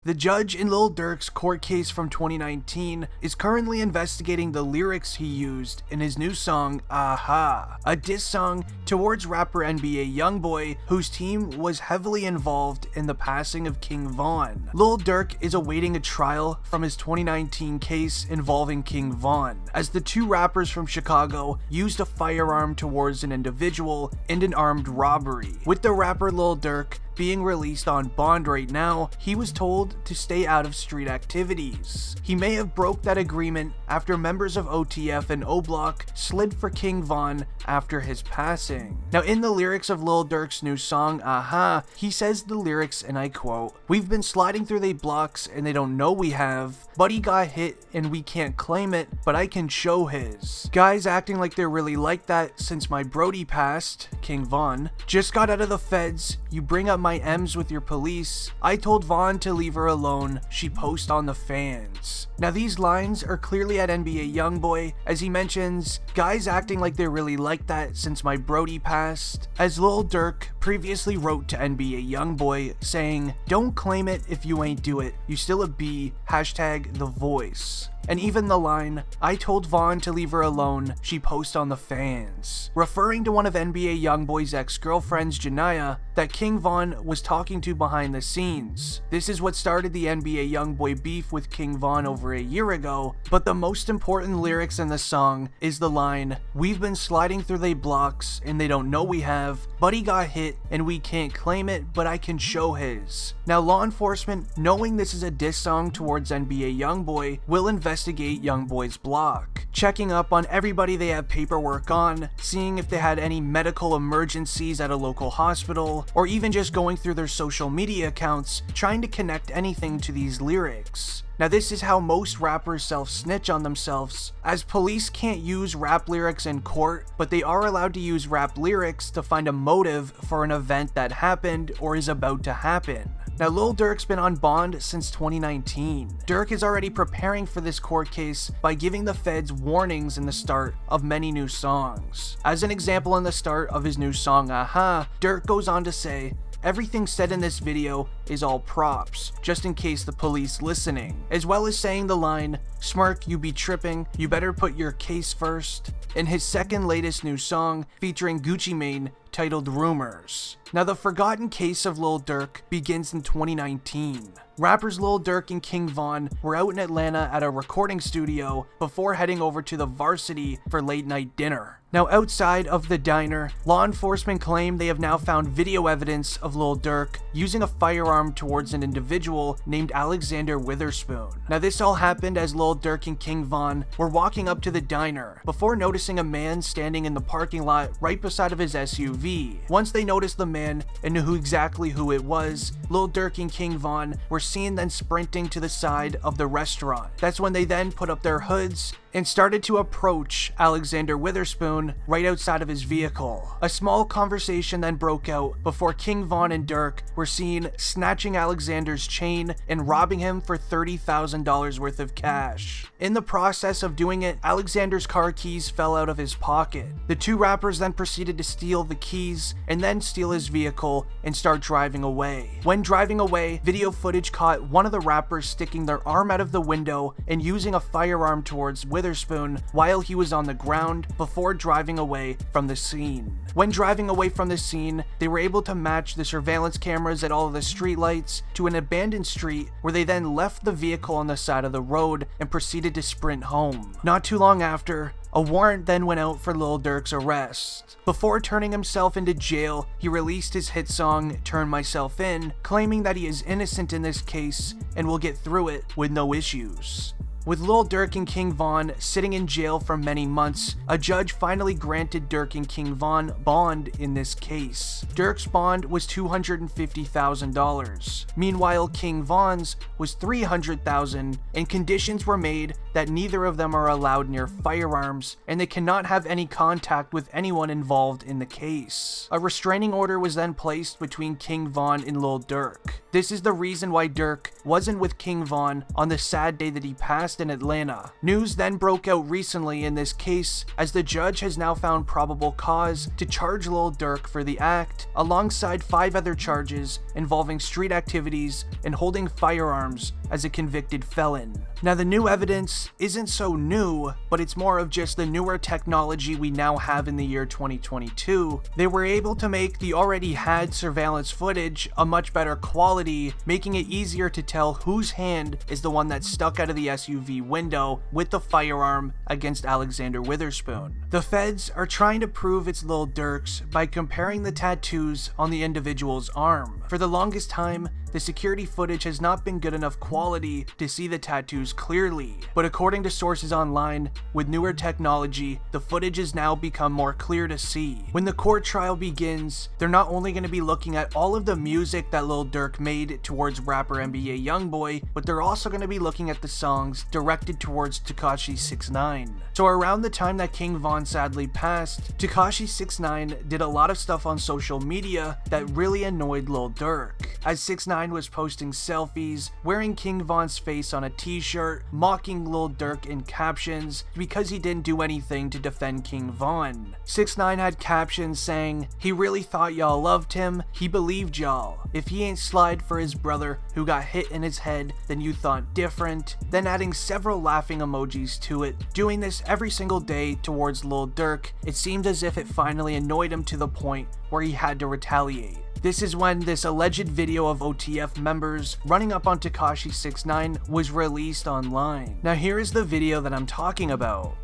The judge in Lil Durk's court case from 2019 is currently investigating the lyrics he used in his new song, AHHH, a diss song towards rapper NBA YoungBoy, whose team was heavily involved in the passing of King Von. Lil Durk is awaiting a trial from his 2019 case involving King Von, as the two rappers from Chicago used a firearm towards an individual in an armed robbery. With the rapper Lil Durk being released on bond right now, he was told to stay out of street activities. He may have broke that agreement after members of OTF and O Block slid for King Von after his passing. Now, in the lyrics of Lil Durk's new song, AHHH, he says the lyrics, and I quote, "We've been sliding through they blocks and they don't know we have. Buddy got hit and we can't claim it, but I can show his. Guys acting like they're really like that since my Brody passed, King Von. Just got out of the feds, you bring up my M's with your police. I told Vaughn to leave her alone, she post on the fans." Now, these lines are clearly at NBA YoungBoy, as he mentions, "Guys acting like they're really like that since my Brody passed," as Lil Durk previously wrote to NBA YoungBoy saying, "Don't claim it if you ain't do it, you still a B, hashtag the voice." And even the line, "I told Vaughn to leave her alone, she post on the fans," referring to one of NBA YoungBoy's ex-girlfriends, Janiyah, that King Von was talking to behind the scenes. This is what started the NBA YoungBoy beef with King Von over a year ago, but the most important lyrics in the song is the line, "We've been sliding through they blocks and they don't know we have. Buddy got hit and we can't claim it, but I can show his." Now, law enforcement, knowing this is a diss song towards NBA YoungBoy, will investigate YoungBoy's block, checking up on everybody they have paperwork on, seeing if they had any medical emergencies at a local hospital, or even just going through their social media accounts, trying to connect anything to these lyrics. Now, this is how most rappers self-snitch on themselves, as police can't use rap lyrics in court, but they are allowed to use rap lyrics to find a motive for an event that happened or is about to happen. Now, Lil Durk's been on bond since 2019. Durk is already preparing for this court case by giving the feds warnings in the start of many new songs. As an example, in the start of his new song, AHHH, Durk goes on to say, "Everything said in this video is all props, just in case the police listening," as well as saying the line, "Smirk, you be tripping, you better put your case first," in his second latest new song featuring Gucci Mane titled Rumors. Now, the forgotten case of Lil Durk begins in 2019. Rappers Lil Durk and King Von were out in Atlanta at a recording studio before heading over to the Varsity for late night dinner. Now, outside of the diner, law enforcement claim they have now found video evidence of Lil Durk using a firearm towards an individual named Alexander Witherspoon. Now, this all happened as Lil Durk and King Von were walking up to the diner before noticing a man standing in the parking lot right beside of his SUV. Once they noticed the man and knew exactly who it was, Lil Durk and King Von were seen then sprinting to the side of the restaurant. That's when they then put up their hoods and started to approach Alexander Witherspoon right outside of his vehicle. A small conversation then broke out before King Von and Durk were seen snatching Alexander's chain and robbing him for $30,000 worth of cash. In the process of doing it, Alexander's car keys fell out of his pocket. The two rappers then proceeded to steal the keys and then steal his vehicle and start driving away. When driving away, video footage caught one of the rappers sticking their arm out of the window and using a firearm towards Witherspoon while he was on the ground before driving away from the scene. When driving away from the scene, they were able to match the surveillance cameras at all of the streetlights to an abandoned street, where they then left the vehicle on the side of the road and proceeded to sprint home. Not too long after, a warrant then went out for Lil Durk's arrest. Before turning himself into jail, he released his hit song, Turn Myself In, claiming that he is innocent in this case and will get through it with no issues. With Lil Durk and King Von sitting in jail for many months, a judge finally granted Durk and King Von bond in this case. Durk's bond was $250,000. Meanwhile, King Von's was $300,000, and conditions were made that neither of them are allowed near firearms, and they cannot have any contact with anyone involved in the case. A restraining order was then placed between King Von and Lil Durk. This is the reason why Durk wasn't with King Von on the sad day that he passed arrest in Atlanta. News then broke out recently in this case, as the judge has now found probable cause to charge Lil Durk for the act, alongside 5 other charges involving street activities and holding firearms as a convicted felon. Now, the new evidence isn't so new, but it's more of just the newer technology we now have in the year 2022. They were able to make the already had surveillance footage a much better quality, making it easier to tell whose hand is the one that stuck out of the SUV window with the firearm against Alexander Witherspoon. The feds are trying to prove it's Lil Durk's by comparing the tattoos on the individual's arm. For the longest time, the security footage has not been good enough quality to see the tattoos clearly, but according to sources online, with newer technology, the footage has now become more clear to see. When the court trial begins, they're not only going to be looking at all of the music that Lil Durk made towards rapper NBA YoungBoy, but they're also going to be looking at the songs directed towards Tekashi 6ix9ine. So around the time that King Von sadly passed, Tekashi 6ix9ine did a lot of stuff on social media that really annoyed Lil Durk, as 6ix9ine was posting selfies, wearing King Von's face on a t-shirt, mocking Lil Durk in captions because he didn't do anything to defend King Von. 6ix9ine had captions saying, "He really thought y'all loved him, he believed y'all. If he ain't slide for his brother who got hit in his head, then you thought different," then adding several laughing emojis to it. Doing this every single day towards Lil Durk, it seemed as if it finally annoyed him to the point where he had to retaliate. This is when this alleged video of OTF members running up on Tekashi 6ix9ine was released online. Now here is the video that I'm talking about.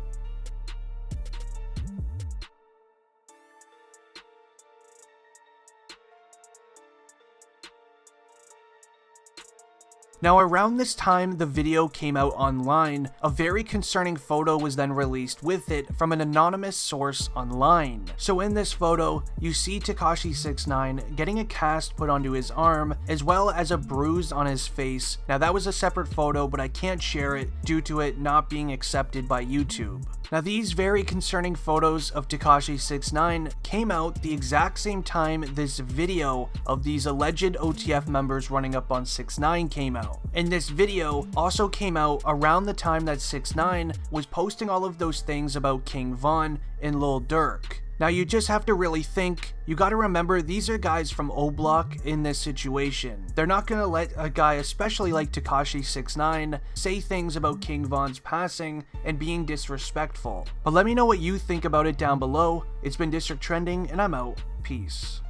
Now around this time the video came out online, a very concerning photo was then released with it from an anonymous source online. So in this photo, you see Tekashi 6ix9ine getting a cast put onto his arm, as well as a bruise on his face. Now that was a separate photo, but I can't share it due to it not being accepted by YouTube. Now these very concerning photos of Tekashi 6ix9ine came out the exact same time this video of these alleged OTF members running up on 6ix9ine came out. And this video also came out around the time that 6ix9ine was posting all of those things about King Von and Lil Durk. Now you just have to really think, you gotta remember these are guys from O Block in this situation. They're not gonna let a guy, especially like Tekashi 6ix9ine, say things about King Von's passing and being disrespectful. But let me know what you think about it down below. It's been District Trending and I'm out. Peace.